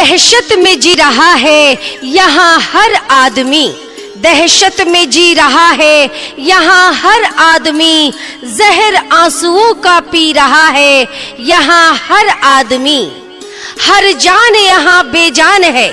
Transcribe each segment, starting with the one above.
दहशत में जी रहा है यहाँ हर आदमी, दहशत में जी रहा है यहाँ हर आदमी, जहर आंसुओं का पी रहा है यहाँ हर आदमी। हर जान यहाँ बेजान है,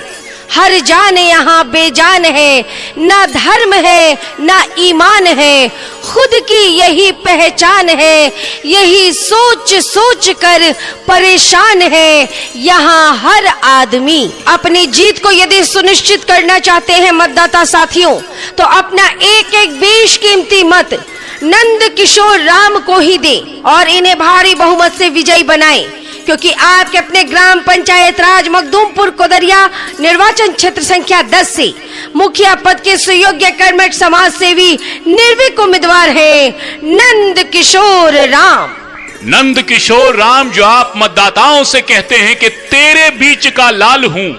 हर जान यहाँ बेजान है, ना धर्म है ना ईमान है, खुद की यही पहचान है, यही सोच सोच कर परेशान है यहाँ हर आदमी। अपनी जीत को यदि सुनिश्चित करना चाहते हैं मतदाता साथियों, तो अपना एक एक बेशकीमती मत नंद किशोर राम को ही दें और इन्हें भारी बहुमत से विजयी बनाएं, क्योंकि आपके अपने ग्राम पंचायत राज मखदूमपुर कोदरिया निर्वाचन क्षेत्र संख्या 10 से मुखिया पद के सुयोग्य कर्मठ समाज सेवी निर्भीक उम्मीदवार है नंद किशोर राम। नंद किशोर राम, जो आप मतदाताओं से कहते हैं कि तेरे बीच का लाल हूं,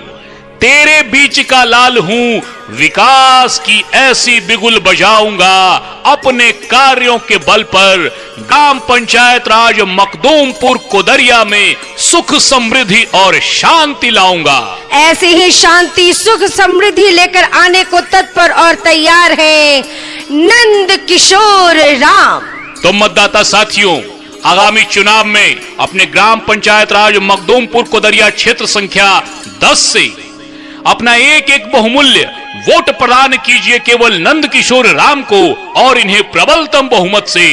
तेरे बीच का लाल हूं, विकास की ऐसी बिगुल बजाऊंगा, अपने कार्यों के बल पर ग्राम पंचायत राज मखदूमपुर कोदरिया में सुख समृद्धि और शांति लाऊंगा। ऐसी ही शांति सुख समृद्धि लेकर आने को तत्पर और तैयार है नंद किशोर राम। तो मतदाता साथियों, आगामी चुनाव में अपने ग्राम पंचायत राज मखदूमपुर कोदरिया क्षेत्र संख्या 10 से अपना एक एक बहुमूल्य वोट प्रदान कीजिए केवल नंद किशोर राम को और इन्हें प्रबलतम बहुमत से